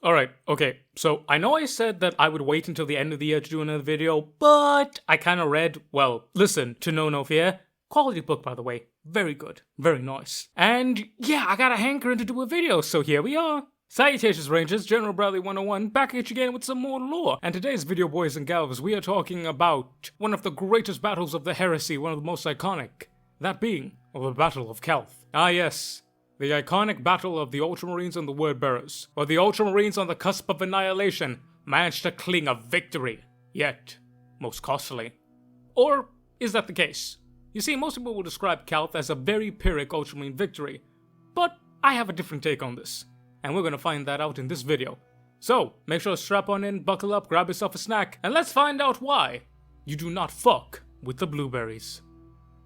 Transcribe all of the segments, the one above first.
Alright, okay, so I know I said that I would wait until the end of the year to do another video, but I kinda read, listen to No Fear. Quality book, by the way. Very good. Very nice. And yeah, I got a hankering to do a video, so here we are. Salutations Rangers, General Bradley 101, back at you again with some more lore. And today's video, boys and gals, we are talking about one of the greatest battles of the Heresy, one of the most iconic. That being, the Battle of Calth. Ah yes, the iconic battle of the Ultramarines and the Wordbearers, where the Ultramarines on the cusp of annihilation managed to cling a victory, yet most costly. Or is that the case? You see, most people will describe Calth as a very Pyrrhic Ultramarine victory, but I have a different take on this, and we're gonna find that out in this video. So, make sure to strap on in, buckle up, grab yourself a snack, and let's find out why you do not fuck with the blueberries.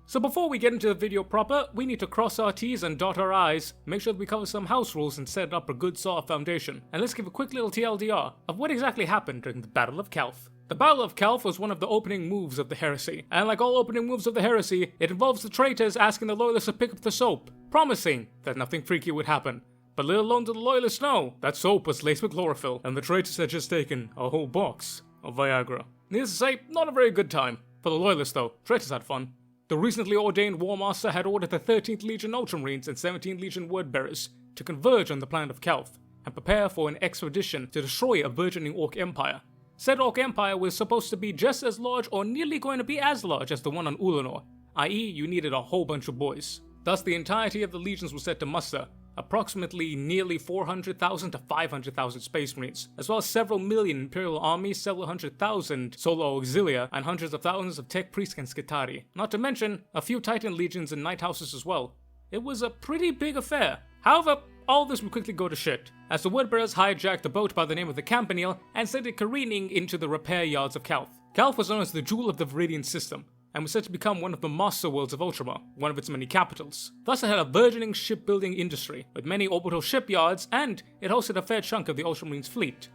So before we get into the video proper, we need to cross our T's and dot our I's, make sure that we cover some house rules and set up a good solid foundation. And let's give a quick little TLDR of what exactly happened during the Battle of Calth. The Battle of Calth was one of the opening moves of the Heresy, and like all opening moves of the Heresy, it involves the traitors asking the loyalists to pick up the soap, promising that nothing freaky would happen. But little alone did the loyalists know that soap was laced with chlorophyll, and the traitors had just taken a whole box of Viagra. Needless to say, not a very good time. For the loyalists though, traitors had fun. The recently ordained War Master had ordered the 13th Legion Ultramarines and 17th Legion Wordbearers to converge on the planet of Calth and prepare for an expedition to destroy a burgeoning Orc Empire. Said Orc Empire was supposed to be just as large or nearly going to be as large as the one on Ulanor, i.e. you needed a whole bunch of boys. Thus the entirety of the legions was set to muster, approximately nearly 400,000 to 500,000 Space Marines, as well as several million Imperial armies, several hundred thousand solo auxilia, and hundreds of thousands of tech priests and skitari. Not to mention a few Titan legions and night houses as well. It was a pretty big affair. However, all this would quickly go to shit, as the Wordbearers hijacked a boat by the name of the Campanile and sent it careening into the repair yards of Calth. Calth was known as the Jewel of the Viridian System, and was said to become one of the master worlds of Ultramar, one of its many capitals. Thus it had a burgeoning shipbuilding industry, with many orbital shipyards, and it hosted a fair chunk of the Ultramarines' fleet.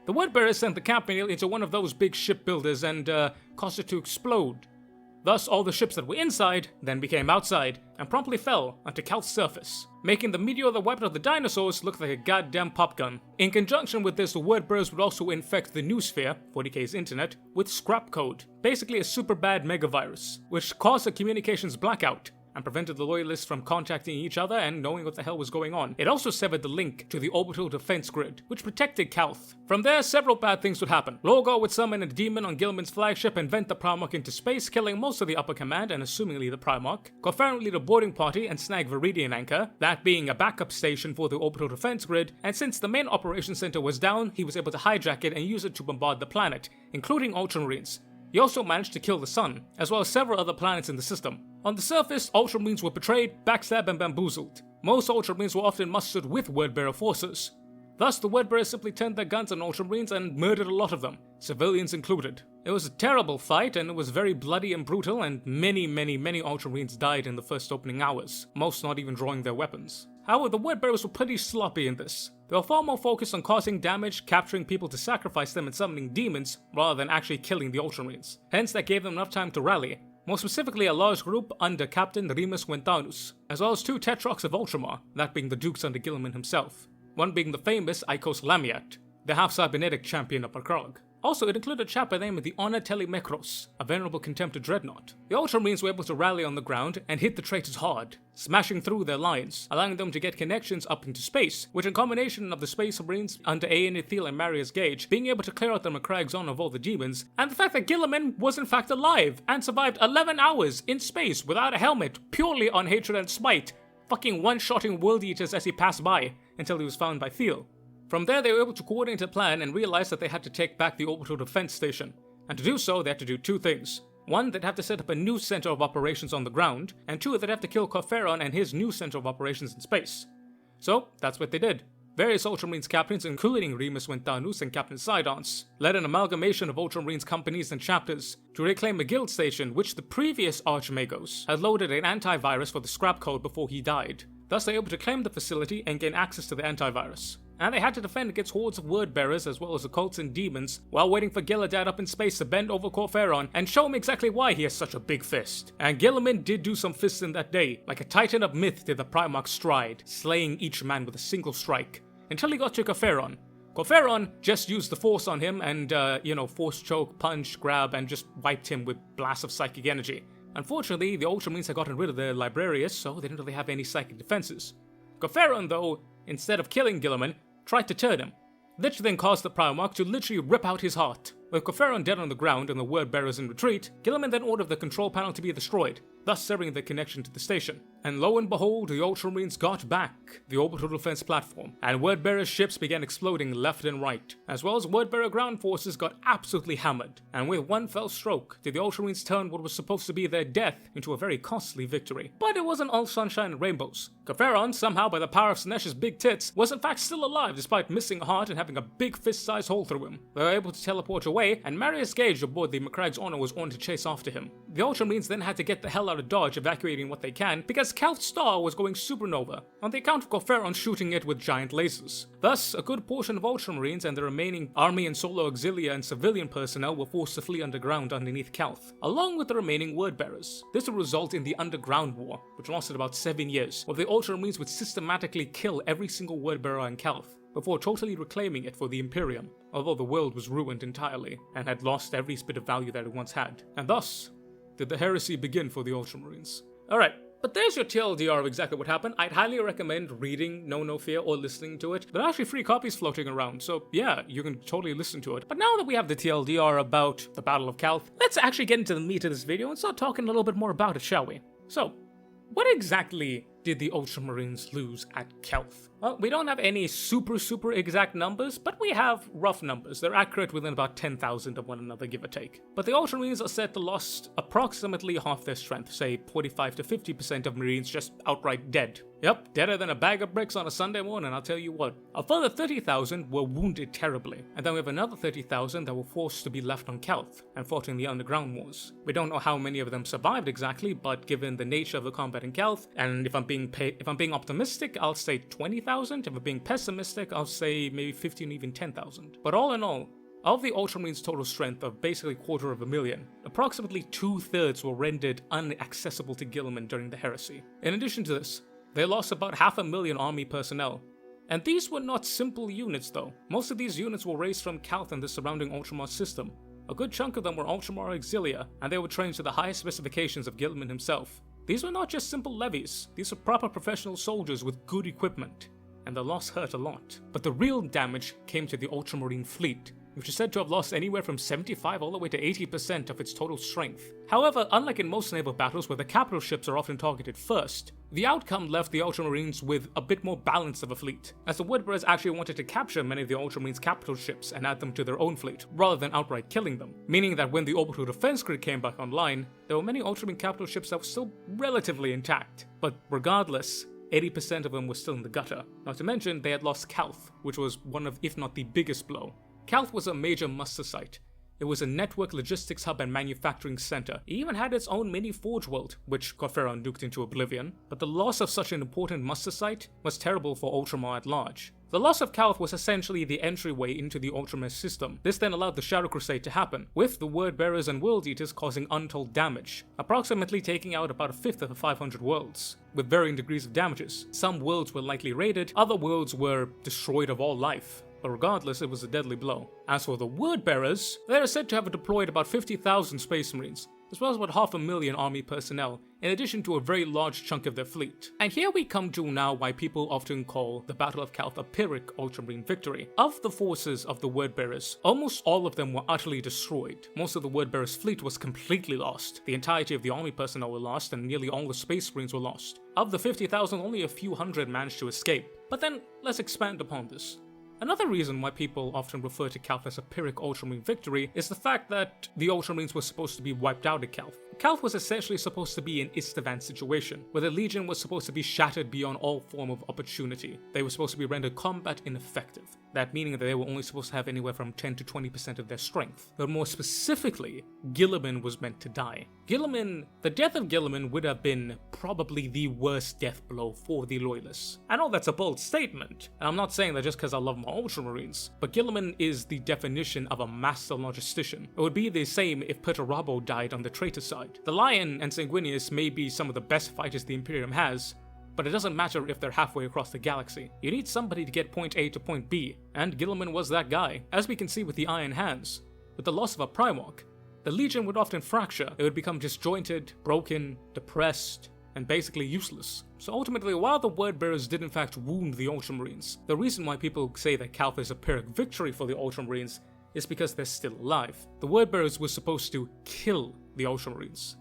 The Wordbearers sent the Campanile into one of those big shipbuilders and caused it to explode. Thus all the ships that were inside then became outside, and promptly fell onto Calth's surface, making the meteor that wiped out the dinosaurs look like a goddamn pop gun. In conjunction with this, the Wordbearers would also infect the Noosphere, 40k's internet, with scrap code, basically a super bad megavirus, which caused a communications blackout, and prevented the loyalists from contacting each other and knowing what the hell was going on. It also severed the link to the orbital defense grid, which protected Calth. From there, several bad things would happen. Lorgar would summon a demon on Guilliman's flagship and vent the Primarch into space, killing most of the upper command and assumingly the Primarch. Corferan would lead a boarding party and snag Viridian Anchor, that being a backup station for the orbital defense grid, and since the main operations center was down, he was able to hijack it and use it to bombard the planet, including Ultramarines. He also managed to kill the Sun, as well as several other planets in the system. On the surface, Ultramarines were betrayed, backstabbed, and bamboozled. Most Ultramarines were often mustered with Wordbearer forces. Thus, the Wordbearers simply turned their guns on Ultramarines and murdered a lot of them, civilians included. It was a terrible fight, and it was very bloody and brutal, and many Ultramarines died in the first opening hours, most not even drawing their weapons. However, the Wordbearers were pretty sloppy in this. They were far more focused on causing damage, capturing people to sacrifice them, and summoning demons, rather than actually killing the Ultramarines. Hence, that gave them enough time to rally. More specifically, a large group under Captain Remus Quintanus, as well as two Tetrarchs of Ultramar, that being the Dukes under Guilliman himself. One being the famous Ikos Lamiat, the half-cybernetic champion of Prakrog. Also, it included a chap by the name of the Honor Telemekros, a venerable contemptor dreadnought. The Ultramarines were able to rally on the ground and hit the traitors hard, smashing through their lines, allowing them to get connections up into space, which in combination of the Space Marines under Aenithil and Marius Gage being able to clear out the McCrags on of all the demons, and the fact that Guilliman was in fact alive and survived 11 hours in space without a helmet, purely on hatred and spite, fucking one-shotting world eaters as he passed by until he was found by Thiel. From there, they were able to coordinate a plan and realize that they had to take back the orbital defense station. And to do so, they had to do two things. One, they'd have to set up a new center of operations on the ground, and two, they'd have to kill Corferan and his new center of operations in space. So, that's what they did. Various Ultramarines captains, including Remus Quintanus and Captain Sidons, led an amalgamation of Ultramarines companies and chapters to reclaim a guild station which the previous Archmagos had loaded an antivirus for the scrap code before he died. Thus, they were able to claim the facility and gain access to the antivirus. And they had to defend against hordes of Wordbearers as well as occults and demons, while waiting for Gillidan up in space to bend over Corferan and show him exactly why he has such a big fist. And Guilliman did do some fists in that day. Like a titan of myth did the Primarch stride, slaying each man with a single strike, until he got to Corferan, Corferon just used the force on him and, force choke, punch, grab, and just wiped him with blasts of psychic energy. Unfortunately, the Ultramarines had gotten rid of their Librarius, so they didn't really have any psychic defenses. Corferon, though, instead of killing Guilliman, tried to turn him. This then caused the Primarch to literally rip out his heart. With Corferon dead on the ground and the word bearers in retreat, Guilliman then ordered the control panel to be destroyed, thus severing the connection to the station. And lo and behold, the Ultramarines got back the orbital defense platform, and word bearer ships began exploding left and right, as well as word bearer ground forces got absolutely hammered, and with one fell stroke did the Ultramarines turn what was supposed to be their death into a very costly victory. But it wasn't all sunshine and rainbows. Corferon, somehow by the power of Sinesh's big tits, was in fact still alive despite missing a heart and having a big fist-sized hole through him. They were able to teleport away, and Marius Gage aboard the McCragg's Honor was on to chase after him. The Ultramarines then had to get the hell out of Dodge, evacuating what they can, because Calth's star was going supernova, on the account of Corferon shooting it with giant lasers. Thus, a good portion of Ultramarines and the remaining army and solo auxilia and civilian personnel were forced to flee underground underneath Calth, along with the remaining word-bearers. This would result in the Underground War, which lasted about 7 years, where the Ultramarines would systematically kill every single word-bearer in Calth, before totally reclaiming it for the Imperium, although the world was ruined entirely, and had lost every bit of value that it once had. And thus did the heresy begin for the Ultramarines. Alright, but there's your TLDR of exactly what happened. I'd highly recommend reading No Fear or listening to it. There are actually free copies floating around, so yeah, you can totally listen to it. But now that we have the TLDR about the Battle of Calth, let's actually get into the meat of this video and start talking a little bit more about it, shall we? So, what exactly did the Ultramarines lose at Calth? Well, we don't have any super exact numbers, but we have rough numbers. They're accurate within about 10,000 of one another, give or take. But the Ultramarines are said to lost approximately half their strength, say 45 to 50% of Marines just outright dead. Yep, deader than a bag of bricks on a Sunday morning, I'll tell you what. A further 30,000 were wounded terribly, and then we have another 30,000 that were forced to be left on Calth and fought in the Underground Wars. We don't know how many of them survived exactly, but given the nature of the combat in Calth, and if I'm being optimistic, I'll say 20,000. If I'm being pessimistic, I'll say maybe 15 or even 10,000. But all in all, of the Ultramarines' total strength of basically 250,000, approximately 2/3 were rendered inaccessible to Guilliman during the heresy. In addition to this, they lost about 500,000 army personnel. And these were not simple units though. Most of these units were raised from Calth and the surrounding Ultramar system. A good chunk of them were Ultramar auxilia, and they were trained to the highest specifications of Guilliman himself. These were not just simple levies, these were proper professional soldiers with good equipment, and the loss hurt a lot. But the real damage came to the Ultramarine fleet, which is said to have lost anywhere from 75 all the way to 80% of its total strength. However, unlike in most naval battles where the capital ships are often targeted first, the outcome left the Ultramarines with a bit more balance of a fleet, as the Woodbearers actually wanted to capture many of the Ultramarines' capital ships and add them to their own fleet, rather than outright killing them, meaning that when the orbital defense grid came back online, there were many Ultramarine capital ships that were still relatively intact, but regardless, 80% of them were still in the gutter. Not to mention, they had lost Calth, which was one of, if not the biggest blow. Calth was a major muster site. It was a network logistics hub and manufacturing center. It even had its own mini ForgeWorld, which Corferon nuked into oblivion. But the loss of such an important muster site was terrible for Ultramar at large. The loss of Calth was essentially the entryway into the Ultramar system. This then allowed the Shadow Crusade to happen, with the Word Bearers and World Eaters causing untold damage, approximately taking out about a fifth of the 500 worlds, with varying degrees of damages. Some worlds were likely raided, other worlds were destroyed of all life. But regardless, it was a deadly blow. As for the Word Bearers, they are said to have deployed about 50,000 Space Marines, as well as about 500,000 army personnel, in addition to a very large chunk of their fleet. And here we come to now why people often call the Battle of Calth a Pyrrhic Ultramarine victory. Of the forces of the Word Bearers, almost all of them were utterly destroyed. Most of the Word Bearers' fleet was completely lost. The entirety of the army personnel were lost, and nearly all the Space Marines were lost. Of the 50,000, only a few hundred managed to escape. But then, let's expand upon this. Another reason why people often refer to Calth as a Pyrrhic Ultramarine victory is the fact that the Ultramarines were supposed to be wiped out at Calth. Calth was essentially supposed to be an Istvan situation, where the Legion was supposed to be shattered beyond all form of opportunity. They were supposed to be rendered combat ineffective, that meaning that they were only supposed to have anywhere from 10 to 20% of their strength. But more specifically, Guilliman was meant to die. The death of Guilliman would have been probably the worst death blow for the Loyalists. I know that's a bold statement, and I'm not saying that just because I love my Ultramarines, but Guilliman is the definition of a master logistician. It would be the same if Perturabo died on the traitor side. The Lion and Sanguinius may be some of the best fighters the Imperium has, but it doesn't matter if they're halfway across the galaxy. You need somebody to get point A to point B, and Guilliman was that guy. As we can see with the Iron Hands, with the loss of a Primarch, the Legion would often fracture. It would become disjointed, broken, depressed, and basically useless. So ultimately, while the Wordbearers did in fact wound the Ultramarines, the reason why people say that Calth is a Pyrrhic victory for the Ultramarines is because they're still alive. The Wordbearers were supposed to kill the Ultramarines,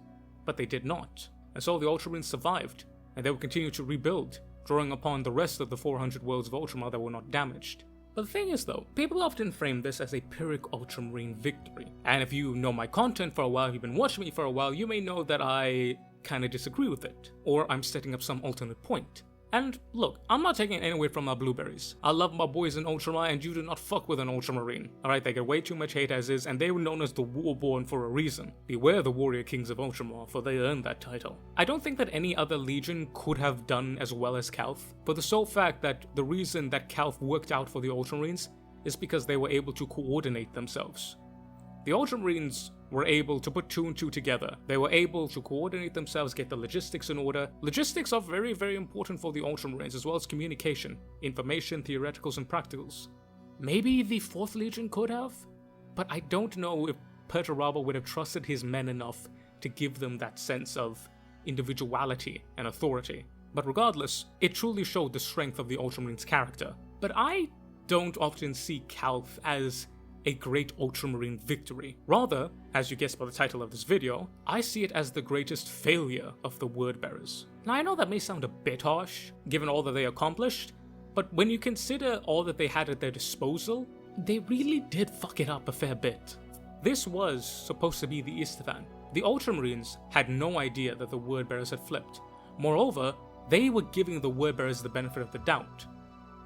but they did not. And so the Ultramarines survived, and they would continue to rebuild, drawing upon the rest of the 400 worlds of Ultramar that were not damaged. But the thing is though, people often frame this as a Pyrrhic Ultramarine victory. And if you know my content for a while, you've been watching me for a while, you may know that I kinda disagree with it, or I'm setting up some alternate point. And look, I'm not taking it away from my blueberries. I love my boys in Ultramar, and you do not fuck with an Ultramarine. Alright, they get way too much hate as is, and they were known as the Warborn for a reason. Beware the Warrior Kings of Ultramar, for they earned that title. I don't think that any other legion could have done as well as Calth, for the sole fact that the reason that Calth worked out for the Ultramarines is because they were able to coordinate themselves. The Ultramarines were able to put 2 and 2 together. They were able to coordinate themselves, get the logistics in order. Logistics are very, very important for the Ultramarines, as well as communication, information, theoreticals, and practicals. Maybe the 4th Legion could have, but I don't know if Perturabo would have trusted his men enough to give them that sense of individuality and authority. But regardless, it truly showed the strength of the Ultramarines' character. But I don't often see Calth as a great Ultramarine victory. Rather, as you guessed by the title of this video, I see it as the greatest failure of the Wordbearers. Now I know that may sound a bit harsh, given all that they accomplished, but when you consider all that they had at their disposal, they really did fuck it up a fair bit. This was supposed to be the Istvan. The Ultramarines had no idea that the Wordbearers had flipped. Moreover, they were giving the Wordbearers the benefit of the doubt.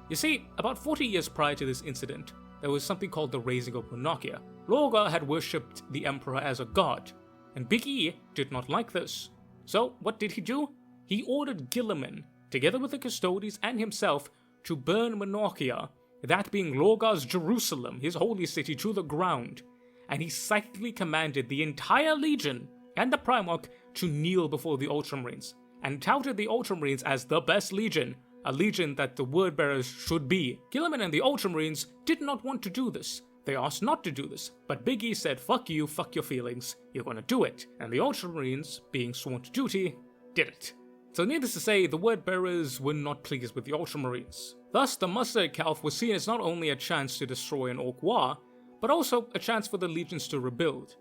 You see, about 40 years prior to this incident, there was something called the Raising of Monarchia. Lorgar had worshipped the Emperor as a god, and Big E did not like this. So what did he do? He ordered Guilliman, together with the Custodes and himself, to burn Monarchia, that being Lorgar's Jerusalem, his holy city, to the ground, and he psychically commanded the entire Legion and the Primarch to kneel before the Ultramarines, and touted the Ultramarines as the best Legion, a legion that the Wordbearers should be. Guilliman and the Ultramarines did not want to do this. They asked not to do this, but Big E said, fuck you, fuck your feelings, you're gonna do it. And the Ultramarines, being sworn to duty, did it. So needless to say, the Wordbearers were not pleased with the Ultramarines. Thus, the muster at Calth was seen as not only a chance to destroy an Orc war, but also a chance for the legions to rebuild.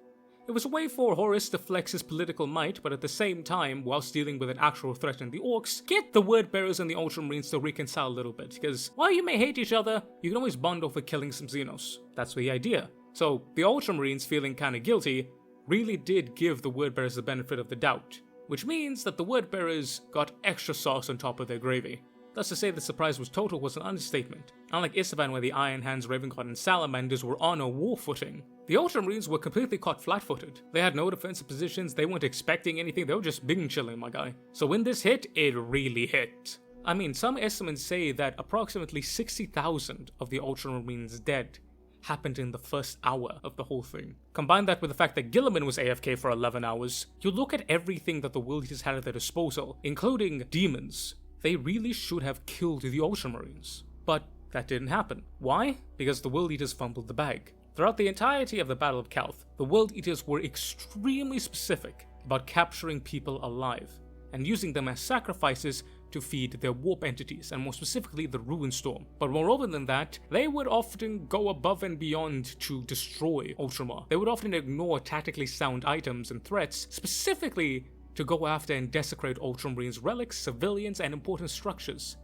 It was a way for Horus to flex his political might, but at the same time, whilst dealing with an actual threat in the Orcs, get the Wordbearers and the Ultramarines to reconcile a little bit, because while you may hate each other, you can always bond over killing some Xenos. That's the idea. So, the Ultramarines, feeling kinda guilty, really did give the Wordbearers the benefit of the doubt, which means that the Wordbearers got extra sauce on top of their gravy. Thus, to say the surprise was total was an understatement. Unlike Istvan, where the Iron Hands, Raven Guard, and Salamanders were on a war footing, the Ultramarines were completely caught flat-footed. They had no defensive positions, they weren't expecting anything, they were just bing chilling, my guy. So when this hit, it really hit. I mean, some estimates say that approximately 60,000 of the Ultramarines dead happened in the first hour of the whole thing. Combine that with the fact that Guilliman was AFK for 11 hours, you look at everything that the World Eaters had at their disposal, including demons. They really should have killed the Ultramarines. But that didn't happen. Why? Because the World Eaters fumbled the bag. Throughout the entirety of the Battle of Calth, the World Eaters were extremely specific about capturing people alive, and using them as sacrifices to feed their warp entities, and more specifically the Ruin Storm. But moreover than that, they would often go above and beyond to destroy Ultramar. They would often ignore tactically sound items and threats, specifically to go after and desecrate Ultramarines' relics, civilians, and important structures.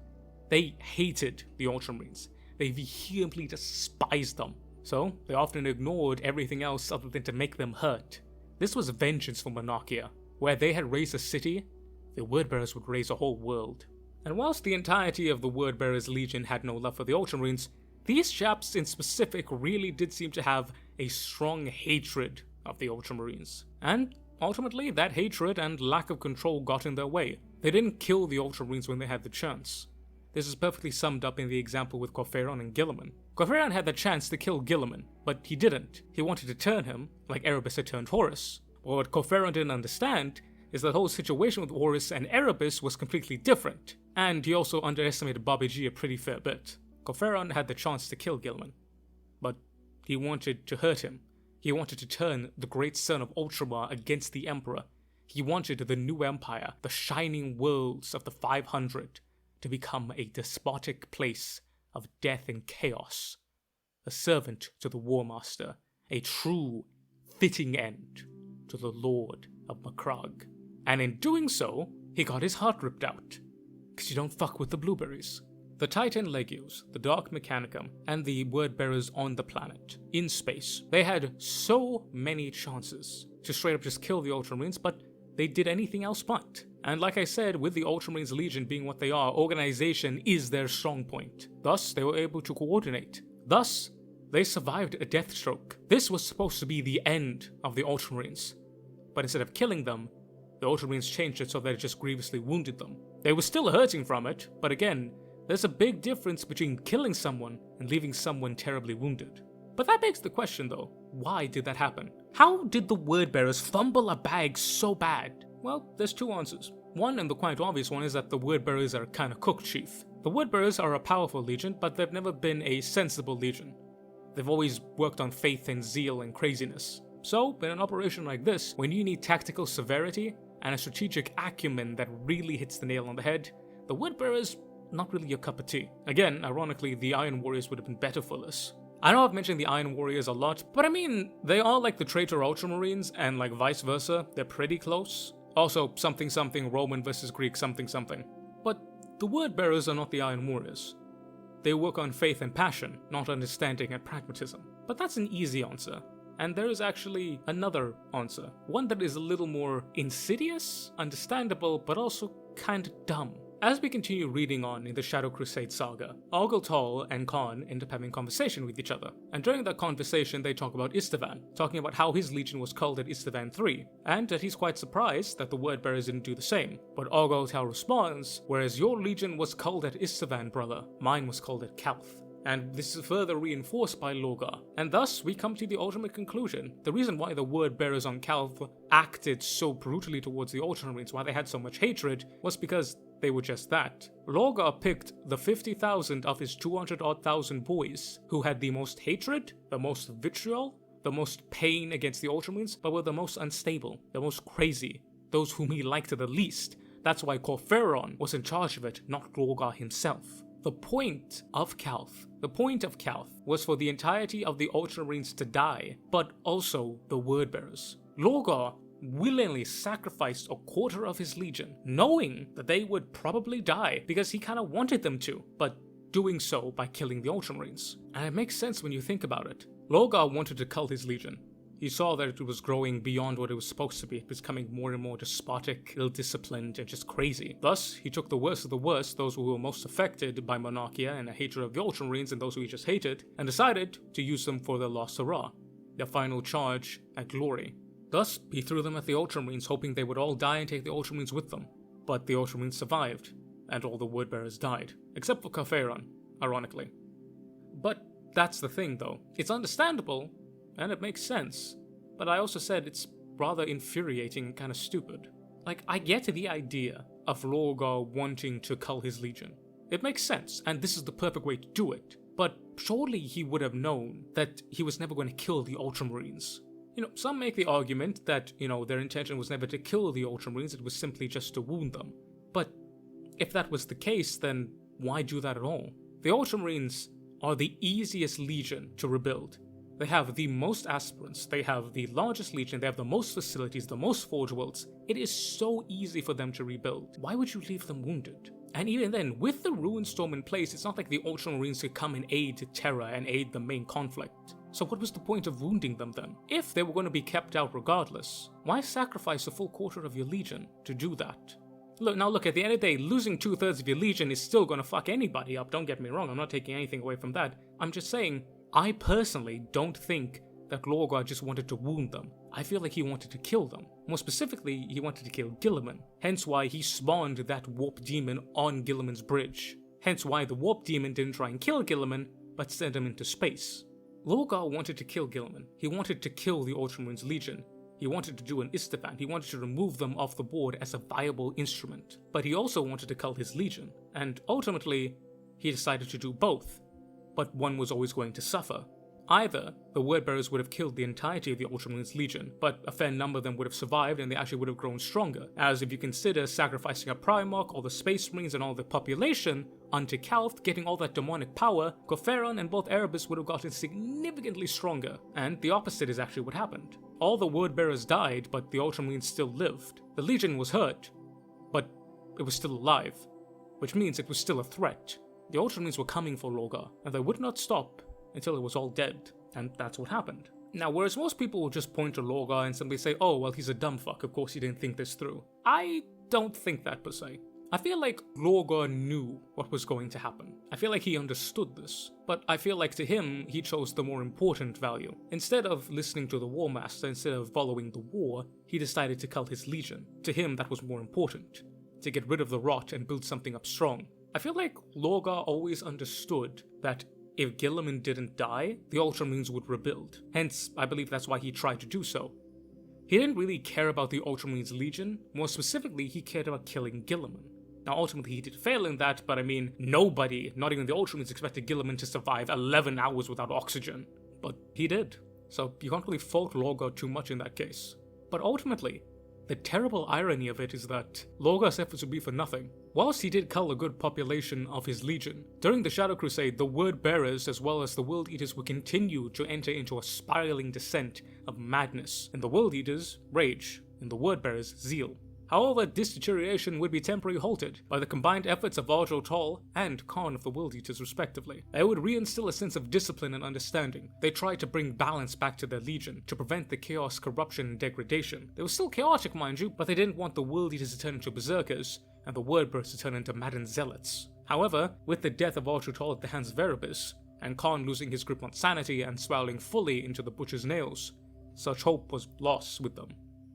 They hated the Ultramarines. They vehemently despised them. So, they often ignored everything else other than to make them hurt. This was vengeance for Monarchia. Where they had raised a city, the Wordbearers would raise a whole world. And whilst the entirety of the Wordbearers' Legion had no love for the Ultramarines, these chaps in specific really did seem to have a strong hatred of the Ultramarines. And ultimately, that hatred and lack of control got in their way. They didn't kill the Ultramarines when they had the chance. This is perfectly summed up in the example with Corferon and Guilliman. Corferon had the chance to kill Guilliman, but he didn't. He wanted to turn him, like Erebus had turned Horus. But what Corferon didn't understand is that the whole situation with Horus and Erebus was completely different, and he also underestimated Bobby G a pretty fair bit. Corferon had the chance to kill Guilliman, but he wanted to hurt him. He wanted to turn the great son of Ultramar against the Emperor. He wanted the new empire, the shining worlds of the 500, to become a despotic place of death and chaos, a servant to the War Master, a true, fitting end to the Lord of Macragge. And in doing so, he got his heart ripped out, because you don't fuck with the blueberries. The Titan Legios, the Dark Mechanicum, and the Wordbearers on the planet, in space, they had so many chances to straight up just kill the Ultramarines, but they did anything else but. And like I said, with the Ultramarines Legion being what they are, organization is their strong point. Thus, they were able to coordinate. Thus, they survived a death stroke. This was supposed to be the end of the Ultramarines. But instead of killing them, the Ultramarines changed it so that it just grievously wounded them. They were still hurting from it, but again, there's a big difference between killing someone and leaving someone terribly wounded. But that begs the question though, why did that happen? How did the Wordbearers fumble a bag so bad? Well, there's two answers. One, and the quite obvious one, is that the Wordbearers are kinda cooked, Chief. The Wordbearers are a powerful legion, but they've never been a sensible legion. They've always worked on faith and zeal and craziness. So, in an operation like this, when you need tactical severity and a strategic acumen that really hits the nail on the head, the Wordbearers, not really your cup of tea. Again, ironically, the Iron Warriors would have been better for this. I know I've mentioned the Iron Warriors a lot, but I mean, they are like the traitor Ultramarines, and like vice versa, they're pretty close. Also, something something Roman versus Greek something something. But the Wordbearers are not the Iron Warriors. They work on faith and passion, not understanding and pragmatism. But that's an easy answer. And there is actually another answer. One that is a little more insidious, understandable, but also kinda dumb. As we continue reading on in the Shadow Crusade saga, Argyltal and Khan end up having conversation with each other, and during that conversation they talk about Istvan, talking about how his legion was culled at Istvan III, and that he's quite surprised that the Wordbearers didn't do the same. But Argyltal responds, whereas your legion was culled at Istvan, brother, mine was culled at Calth. And this is further reinforced by Lorgar. And thus, we come to the ultimate conclusion. The reason why the Wordbearers on Calth acted so brutally towards the Ultramarines, why they had so much hatred, was because they were just that. Lorgar picked the 50,000 of his 200,000 boys who had the most hatred, the most vitriol, the most pain against the Ultramarines, but were the most unstable, the most crazy, those whom he liked the least. That's why Corferon was in charge of it, not Lorgar himself. The point of Calth was for the entirety of the Ultramarines to die, but also the Wordbearers. Lorgar willingly sacrificed a quarter of his legion, knowing that they would probably die because he kinda wanted them to, but doing so by killing the Ultramarines. And it makes sense when you think about it. Lorgar wanted to cull his legion. He saw that it was growing beyond what it was supposed to be. It was becoming more and more despotic, ill-disciplined, and just crazy. Thus, he took the worst of the worst, those who were most affected by Monarchia and a hatred of the Ultramarines and those who he just hated, and decided to use them for their last hurrah, their final charge at glory. Thus, he threw them at the Ultramarines, hoping they would all die and take the Ultramarines with them. But the Ultramarines survived, and all the Wordbearers died, except for Corferon, ironically. But that's the thing, though. It's understandable, and it makes sense, but I also said it's rather infuriating and kind of stupid. Like, I get the idea of Lorgar wanting to cull his legion. It makes sense, and this is the perfect way to do it, but surely he would have known that he was never going to kill the Ultramarines. Some make the argument that, their intention was never to kill the Ultramarines, it was simply just to wound them. But if that was the case, then why do that at all? The Ultramarines are the easiest legion to rebuild. They have the most aspirants, they have the largest legion, they have the most facilities, the most ForgeWorlds. It is so easy for them to rebuild. Why would you leave them wounded? And even then, with the Ruin Storm in place, it's not like the Ultramarines could come and aid Terra and aid the main conflict. So what was the point of wounding them then? If they were going to be kept out regardless, why sacrifice a full quarter of your legion to do that? Look, at the end of the day, losing 2/3 of your legion is still going to fuck anybody up, don't get me wrong, I'm not taking anything away from that. I'm just saying, I personally don't think that Lorgar just wanted to wound them. I feel like he wanted to kill them. More specifically, he wanted to kill Guilliman. Hence why he spawned that warp demon on Guilliman's bridge. Hence why the warp demon didn't try and kill Guilliman, but send him into space. Lorgar wanted to kill Guilliman. He wanted to kill the Ultramarines Legion. He wanted to do an Istifan, he wanted to remove them off the board as a viable instrument. But he also wanted to cull his legion, and ultimately, he decided to do both. But one was always going to suffer. Either the Wordbearers would have killed the entirety of the Ultramarines Legion, but a fair number of them would have survived and they actually would have grown stronger, as if you consider sacrificing a Primarch, all the Space Marines and all the population, unto Calth, getting all that demonic power, Goferon and both Erebus would have gotten significantly stronger, and the opposite is actually what happened. All the Wordbearers died, but the Ultramarines still lived. The Legion was hurt, but it was still alive, which means it was still a threat. The Ultramarines were coming for Lorgar, and they would not stop until it was all dead, and that's what happened. Now, whereas most people will just point to Lorgar and simply say, oh, well, he's a dumb fuck, of course he didn't think this through. I don't think that per se. I feel like Lorgar knew what was going to happen. I feel like he understood this, but I feel like to him, he chose the more important value. Instead of listening to the War Master, instead of following the war, he decided to cull his legion. To him, that was more important, to get rid of the rot and build something up strong. I feel like Lorgar always understood that if Guilliman didn't die, the Ultramarines would rebuild. Hence, I believe that's why he tried to do so. He didn't really care about the Ultramarines Legion, more specifically, he cared about killing Guilliman. Now, ultimately, he did fail in that, but I mean, nobody, not even the Ultramarines, expected Guilliman to survive 11 hours without oxygen. But he did. So you can't really fault Lorgar too much in that case. But ultimately, the terrible irony of it is that Lorgar's efforts would be for nothing. Whilst he did cull a good population of his legion, during the Shadow Crusade, the Word-Bearers as well as the World Eaters would continue to enter into a spiraling descent of madness. In the World Eaters, rage. In the Word-Bearers, zeal. However, this deterioration would be temporarily halted by the combined efforts of Ardro Tall and Khan of the World Eaters respectively. They would reinstill a sense of discipline and understanding. They tried to bring balance back to their legion, to prevent the chaos, corruption, and degradation. They were still chaotic, mind you, but they didn't want the World Eaters to turn into berserkers, and the Wordbearers to turn into maddened zealots. However, with the death of Ardro Tall at the hands of Erebus, and Khan losing his grip on sanity and swallowing fully into the Butcher's nails, such hope was lost with them.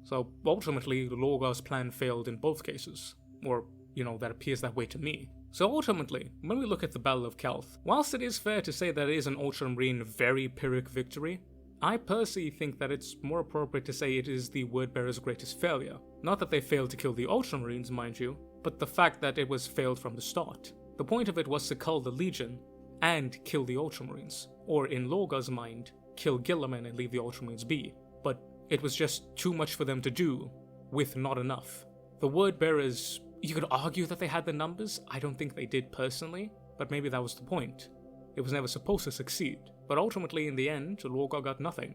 So ultimately, Lorgar's plan failed in both cases. Or, that appears that way to me. So ultimately, when we look at the Battle of Calth, whilst it is fair to say that it is an Ultramarine very Pyrrhic victory, I personally think that it's more appropriate to say it is the Wordbearers' greatest failure. Not that they failed to kill the Ultramarines, mind you, but the fact that it was failed from the start. The point of it was to cull the Legion and kill the Ultramarines. Or in Lorgar's mind, kill Guilliman and leave the Ultramarines be. But it was just too much for them to do, with not enough. The Wordbearers, you could argue that they had the numbers, I don't think they did personally, but maybe that was the point. It was never supposed to succeed, but ultimately in the end, Lorgar got nothing.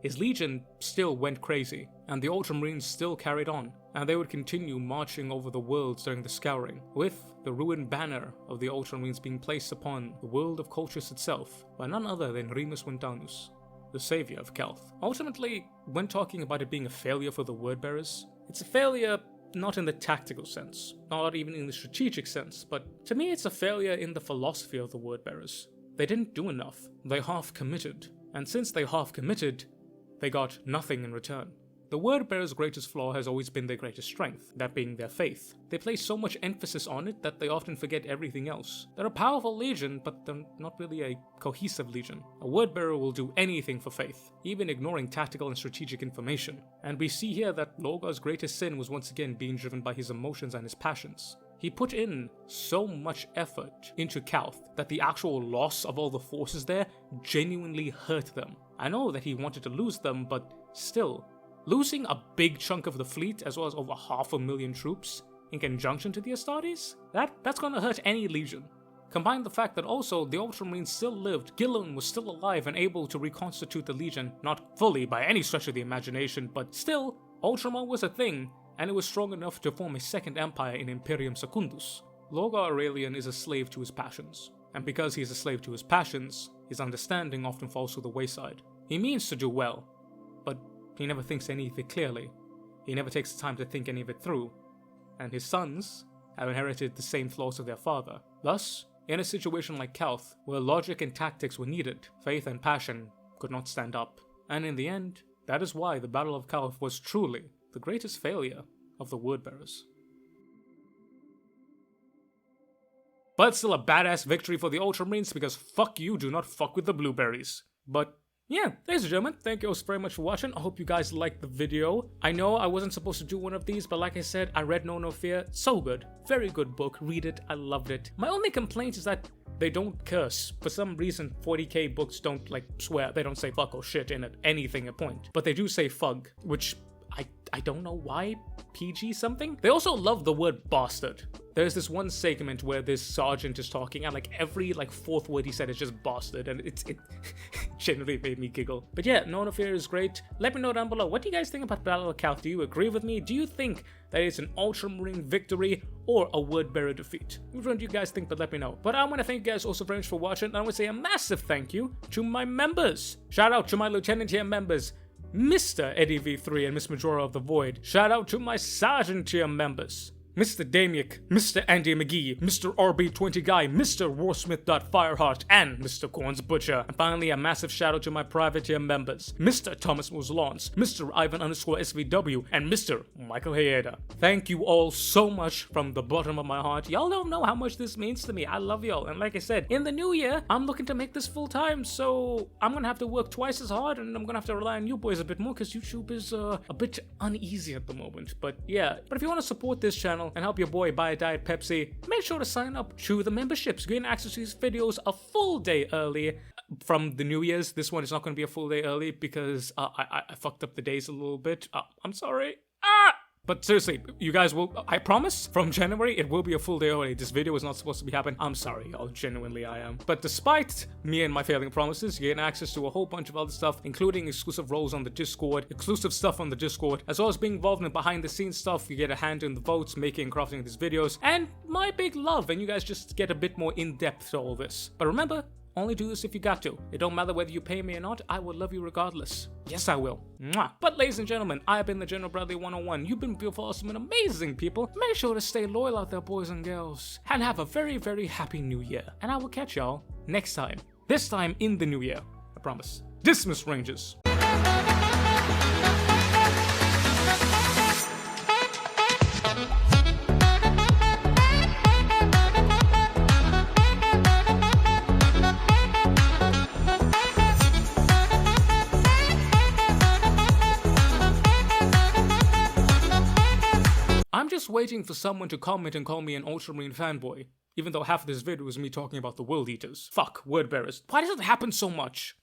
His legion still went crazy, and the Ultramarines still carried on, and they would continue marching over the worlds during the Scouring, with the ruined banner of the Ultramarines being placed upon the world of Colchis itself, by none other than Remus Wintanus, the savior of Calth. Ultimately, when talking about it being a failure for the Wordbearers, it's a failure not in the tactical sense, not even in the strategic sense, but to me it's a failure in the philosophy of the Wordbearers. They didn't do enough, they half-committed, and since they half-committed, they got nothing in return. The Wordbearers' greatest flaw has always been their greatest strength, that being their faith. They place so much emphasis on it that they often forget everything else. They're a powerful legion, but they're not really a cohesive legion. A Wordbearer will do anything for faith, even ignoring tactical and strategic information. And we see here that Lorgar's greatest sin was once again being driven by his emotions and his passions. He put in so much effort into Calth that the actual loss of all the forces there genuinely hurt them. I know that he wanted to lose them, but still, losing a big chunk of the fleet as well as over 500,000 troops in conjunction to the Astartes? That's gonna hurt any legion. Combine the fact that also the Ultramarines still lived, Guilliman was still alive and able to reconstitute the legion, not fully by any stretch of the imagination, but still, Ultramar was a thing, and it was strong enough to form a second empire in Imperium Secundus. Lorgar Aurelian is a slave to his passions, and because he is a slave to his passions, his understanding often falls to the wayside. He means to do well, but he never thinks any of it clearly. He never takes the time to think any of it through, and his sons have inherited the same flaws of their father. Thus, in a situation like Calth, where logic and tactics were needed, faith and passion could not stand up. And in the end, that is why the Battle of Calth was truly the greatest failure of the Wordbearers. But still a badass victory for the Ultramarines because fuck you, do not fuck with the blueberries. But, yeah, ladies and gentlemen, thank you all so very much for watching. I hope you guys liked the video. I know I wasn't supposed to do one of these, but like I said, I read No Fear. So good. Very good book. Read it. I loved it. My only complaint is that they don't curse. For some reason, 40k books don't, like, swear. They don't say fuck or shit in anything at point. But they do say fug, which I don't know why. PG something? They also love the word bastard. There's this one segment where this sergeant is talking and like every fourth word he said is just bastard, and it genuinely made me giggle. But yeah, No Fear is great. Let me know down below, what do you guys think about Battle of Calth? Do you agree with me? Do you think that it's an Ultramarine victory or a word-bearer defeat? Which one do you guys think? But let me know. But I want to thank you guys also very much for watching, and I want to say a massive thank you to my members. Shout out to my Lieutenant tier members, Mr. Eddie V3 and Miss Majora of the Void. Shout out to my Sergeant tier members, Mr. Damiak, Mr. Andy McGee, Mr. RB20 Guy, Mr. Warsmith.Fireheart, and Mr. Corn's Butcher. And finally, a massive shout out to my private tier members, Mr. Thomas Muslons, Mr. Ivan_SVW, and Mr. Michael Hayeda. Thank you all so much from the bottom of my heart. Y'all don't know how much this means to me. I love y'all. And like I said, in the new year, I'm looking to make this full time, so I'm gonna have to work twice as hard, and I'm gonna have to rely on you boys a bit more because YouTube is a bit uneasy at the moment. But yeah, but if you want to support this channel and help your boy buy a Diet Pepsi, make sure to sign up to the memberships. Gain access to these videos a full day early from the New Year's. This one is not going to be a full day early because I fucked up the days a little bit. I'm sorry. But seriously, you guys will, I promise, from January, it will be a full day early. This video is not supposed to be happening. I'm sorry, y'all. Genuinely, I am. But despite me and my failing promises, you get access to a whole bunch of other stuff, including exclusive roles on the Discord, exclusive stuff on the Discord, as well as being involved in behind-the-scenes stuff. You get a hand in the votes, making and crafting these videos, and my big love, and you guys just get a bit more in-depth to all this. But remember, only do this if you got to. It don't matter whether you pay me or not, I will love you regardless. Yes, I will. Mwah. But ladies and gentlemen, I have been the General Bradley 101. You've been beautiful, awesome, and amazing people. Make sure to stay loyal out there, boys and girls. And have a very, very happy new year. And I will catch y'all next time. This time in the new year. I promise. Dismiss Rangers. I'm just waiting for someone to comment and call me an Ultramarine fanboy, even though half of this video is me talking about the World Eaters. Fuck, word bearers. Why does it happen so much?